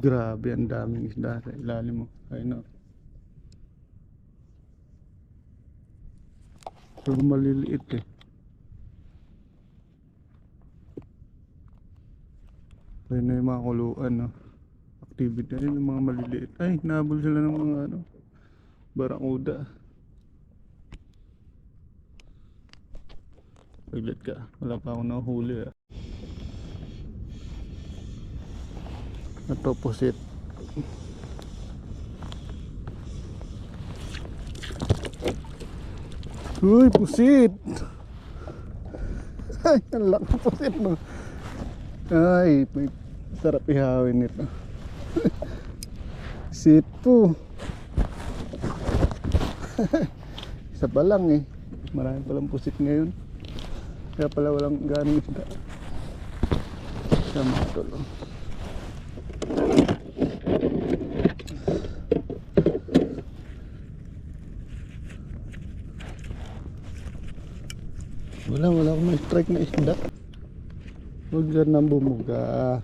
Grabe, ang daming isda sa ilalim mo. Ayun, no? Pero maliliit eh. Ayun na yung mga kuluan, no? Activity na yung mga maliliit. Ay, nahabol sila ng mga ano, barakuda. Paglit ka, wala pa akong nahuli ah. Ito pusit. Uy, pusit! Ay, ang laki pusit no. Ay, may sarap ihawin nito. Pusit po. Isa pa lang eh. Marami palang pusit ngayon. Kaya pala walang ganong isda. Sa mga tulo. Wala akong may strike na isda. Huwag dyan nang bumuga.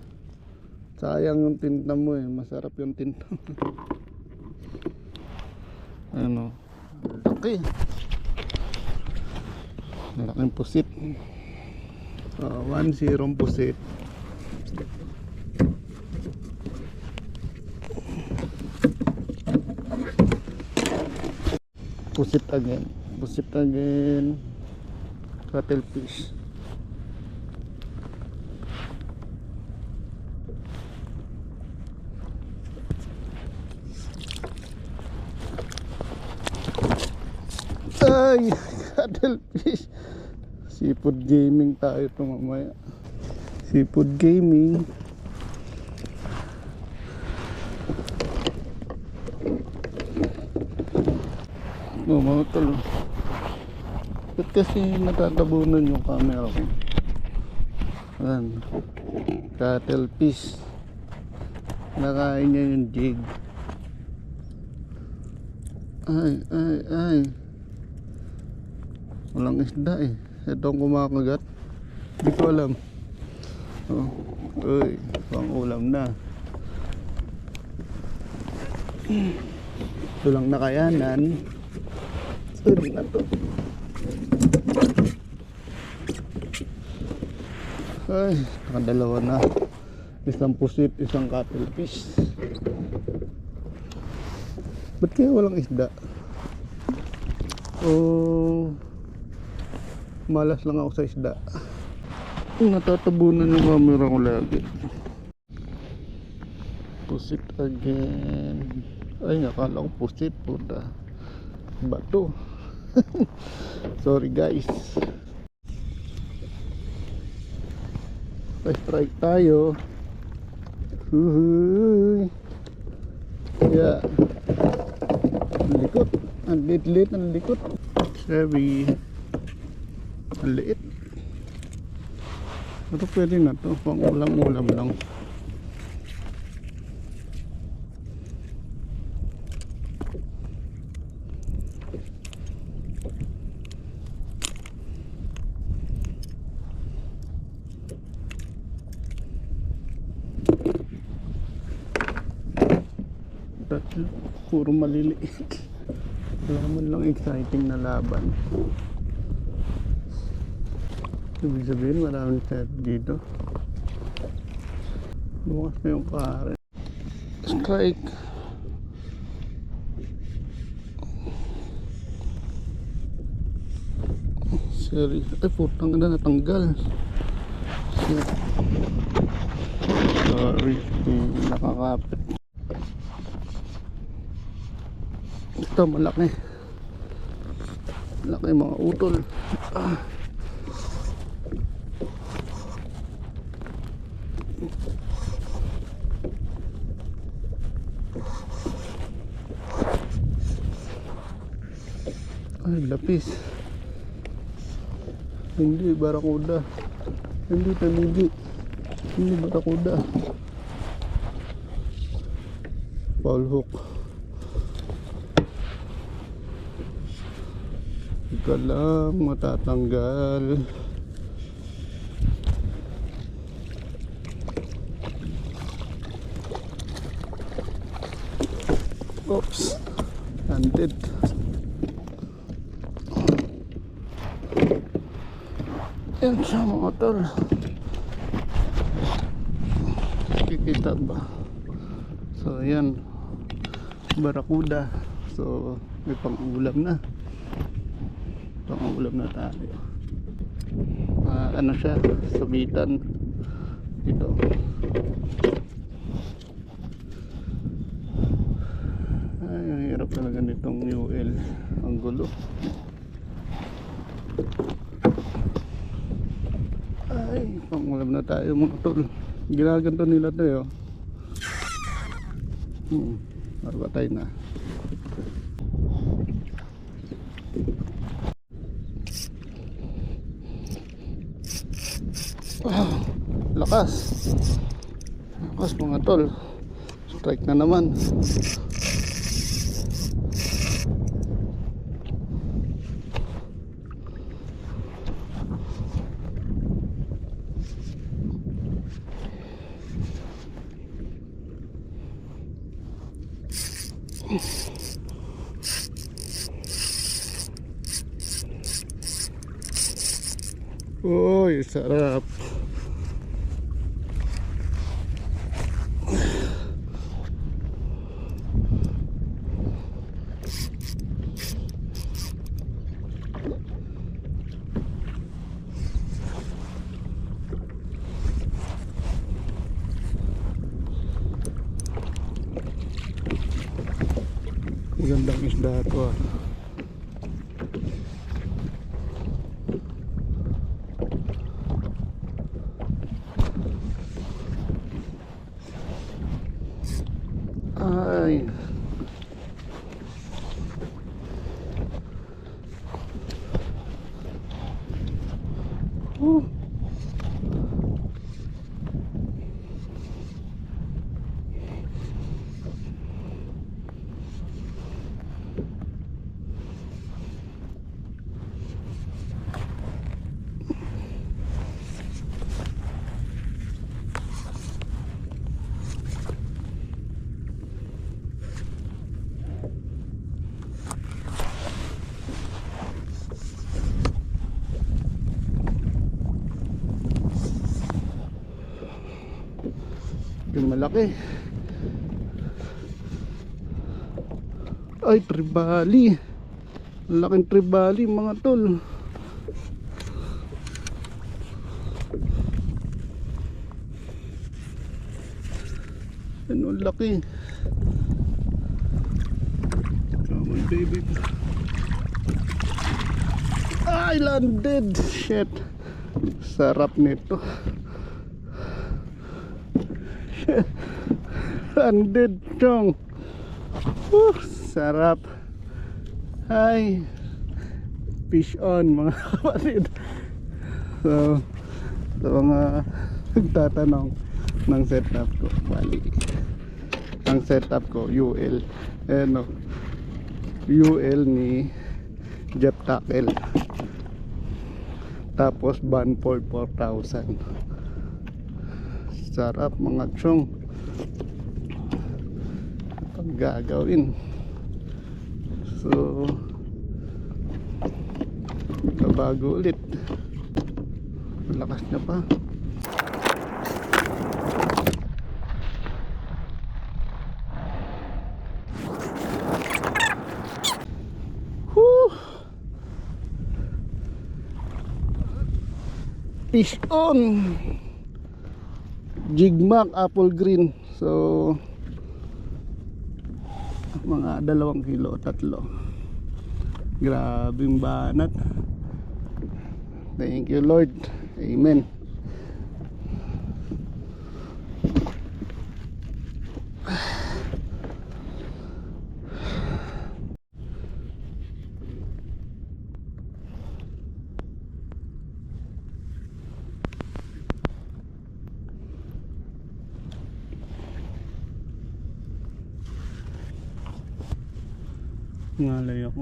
Sayang yung tinta mo eh. Masarap yung tinta mo. Ano? Laki. Malaking pusit. 1-0 pusit. Pusit again. Pusit again. Cuttlefish. Ay, cuttlefish. Seafood gaming tayo ito mamaya. Seafood gaming. Oh, mga talo. Ba't kasi natatabunan yung camera ko? Ayan. Cuttlefish. Nakain niya yung jig. Ay. Walang isda eh. Ito ang kumakagat. Hindi ko alam. Oh. Uy, pang ulam na. Ito lang nakayanan. Sorry na to. Ay, nakadalawa na. Isang pusit, isang cuttlefish. Ba't kaya walang isda? Oh, malas lang ako sa isda. Natatabunan yung camera ko lagi. Pusit again. Ay, nakala ko pusit. Puta, bato. Sorry guys. Strike tayo. Huhuy. Yeah. Ang likot. Ang liit ang likot. Heavy. Ang liit. Ito pwede na to. Pang ulam lang. Puro maliliit. Wala man lang exciting na laban. Ibig sabihin maraming set dito. Bukas na yung pare. Strike. Sorry. Ay putang ina, natanggal. Shit. Sorry. Nakakapit. Ito malaki mga utol. Ay, lapis. Hindi, barakuda. Hindi, taligi. Hindi barakuda. Foul hook. Ika lang matatanggal. Oops. Landed. Yan siya mga tol. Kikita ba? So yan, barakuda. So may pang-ulam na. Pang-ulam na tayo. Ano siya, sabitan. Ito. Ay, ang hirap talaga nitong UL. Ang gulo. Ay, pang-ulam na tayo mga tol. Ginaganto nila to yun. Marbatay na. Wow, lakas. Lakas mga tol. Strike na naman. Uy, sarap. Magandang isda ito ah. Ay. Yung malaki. Ay, tribali. Laking tribali mga tol. Ano laki. Come on baby. Ay, landed. Shit. Sarap nito. Landed chong. Sarap. Hi. Fish on mga kapatid. So mga nagtatanong ng setup ko, bali ang setup ko UL ano, UL ni Jeff Tackle, tapos ban for 4,000. Sarap mga chong. Ang gagawin. So kabago ulit. Malakas na pa. Whew. Fish on. Jigmac apple green. So mga 2 kilo, 3. Grabing banat. Thank you Lord. Amen. Ngalay ako.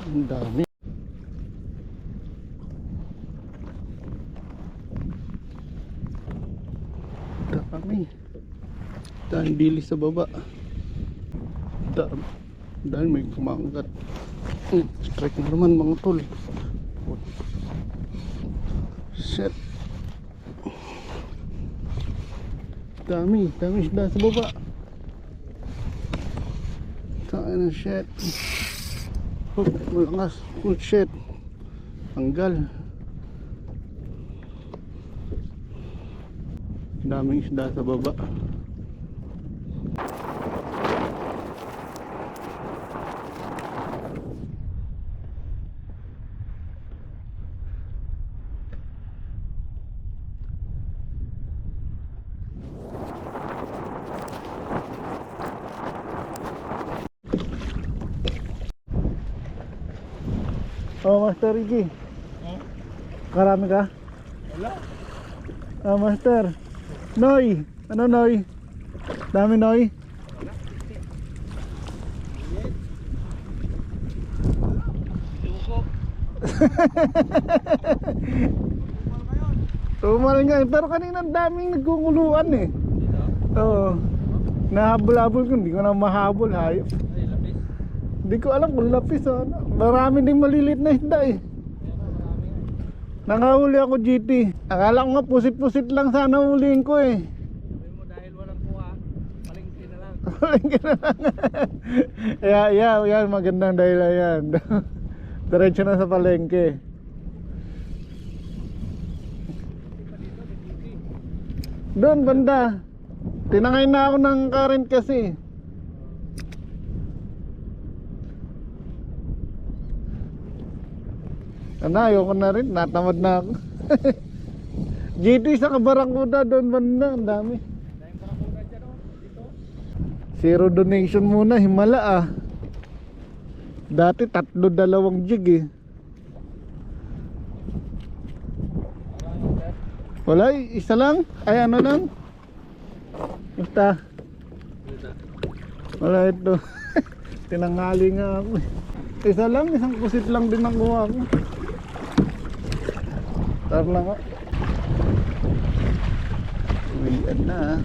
Ang dami. Dami. Dahil bilis sa baba. Dahil may kumagat. Strike na naman mga tol. Shit. Dami isda sa baba. Tayo na shit. Oh, malakas. Oh shit. Tanggal. Daming isda sa baba. Oh, Master Ricky. Karami ka? Wala. Oh, Master. Noy. Ano Noy? Dami Noy? Tumal nga. Pero kanina ang daming nagkukuluan eh. Oo. Nahabol-habol ko. Hindi ko na mahabol. Hayop. Ay, lapis. Hindi ko alam kung lapis o ano. Marami din maliliit na isda eh. Nangahuli ako GT. Akala ko nga pusit-pusit lang sana huliin ko eh. Sabi mo dahil walang kuha, palengke na lang. Palengke na lang. Yan, magandang dahilan yan. Diretso na sa palengke. Doon banda. Tinangay na ako ng current kasi. Ayoko na rin, natamad na ako. GT sa Kabarakuda, doon banda, ang dami. Dahil parakuda dyan o, dito. Zero donation muna, himala ah. Dati 3-2 jig eh. Wala, isa lang? Ay ano lang? Basta. Wala ito. Tinangali nga ako eh. Isa lang, isang kusit lang din ang kuha ko. Tar lang ako. Uwian na ah.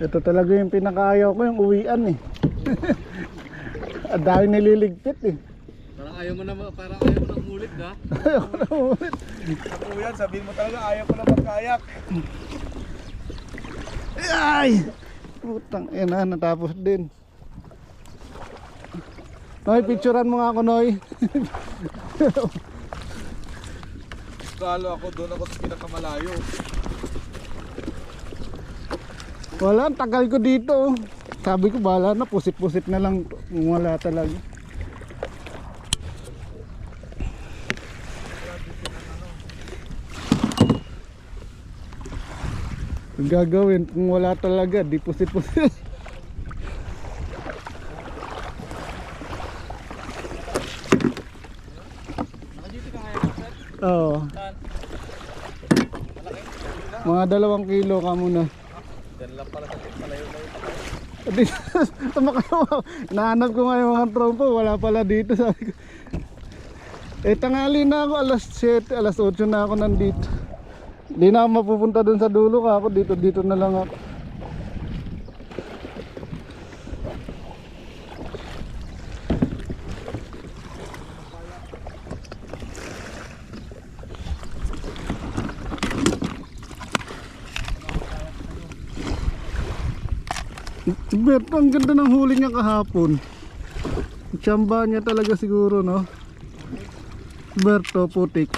Ito talaga yung pinakaayaw ko, yung uwian eh. Ang dahil nililigpit eh. Parang ayaw mo na umulit ka. Ayaw ko na umulit. Ako yan, sabihin mo talaga ayaw ko na magkayak. Ay! Putang ina, natapos din. Noy, picturean mo nga ako, Noy. Kalo ako, doon ako sa pinakamalayo. Wala, ang tagal ko dito oh. Sabi ko bahala na, pusit-pusit na lang. Wala talaga. Ang gagawin kung wala talaga, di pusit-pusit. Nakadito ka ngayon, sir? Oo. Saan? Malaki? Mga 2 kilo ka muna. Diyan lang pala sa malayo-layo pa kayo. Nahanap ko nga yung mga tropa, wala pala dito, sabi ko. Tanghali na ako, alas 7, alas 8 na ako nandito. Hindi na ako mapupunta dun sa dulo ka ako, dito na lang ako. Si Berto, ang ganda ng huli niya kahapon. Tsamba niya talaga siguro, no? Berto, putik.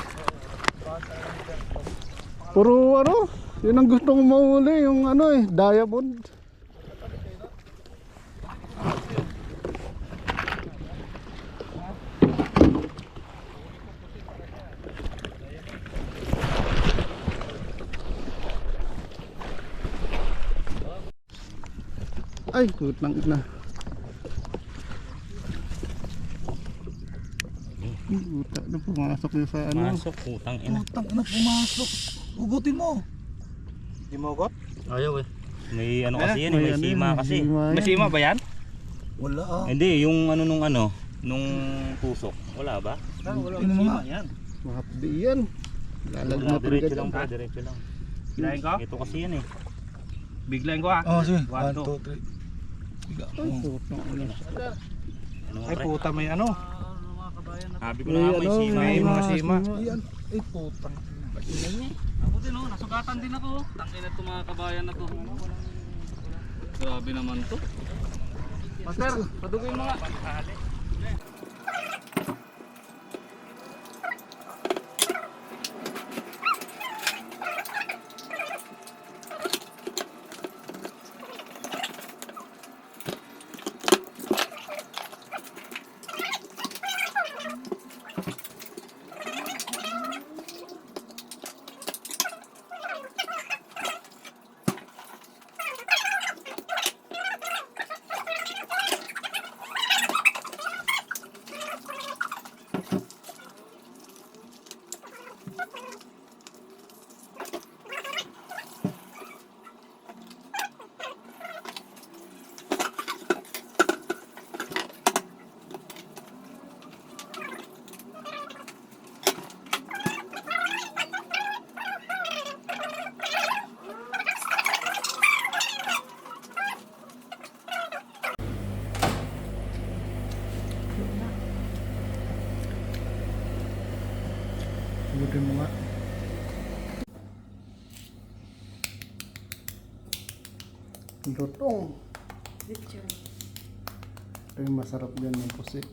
Puro ano, yun ang gusto kong mahuli, yung ano diamond. Ay, putang ina. Puta na pumasok na sa ano. Masok, putang ina. Putang ina, pumasok. Ugutin mo. Di mo ugot? Ayaw eh. May ano kasi yan, May may ano sima yan, kasi. sima yan. May sima ba yan? Wala ah. Hindi, yung nung tusok. Wala ba? Wala Tingnan mo sima nga. yan. Mahapdi yan. Lalagnat rin Diretso ka lang dyan. pa, diretso lang. Biglayin ko? Ito kasi yan eh. Biglayin ko ah. Oh, sige. 1, 1, 2, 3. Biga. Ay, putang ina. Ano Ay, pre? puta, may ano. Sabi ko May na nga may ano, sima. May eh. mga sima. Yan. Ay, putang. Ako din oh, nasugatan din ako. Tangkin na itong mga kabayan na to. Grabe naman to. Master, padugoy mo nga. Sagutin mo nga. Lutong. Ito yung masarap dyan ng pusit.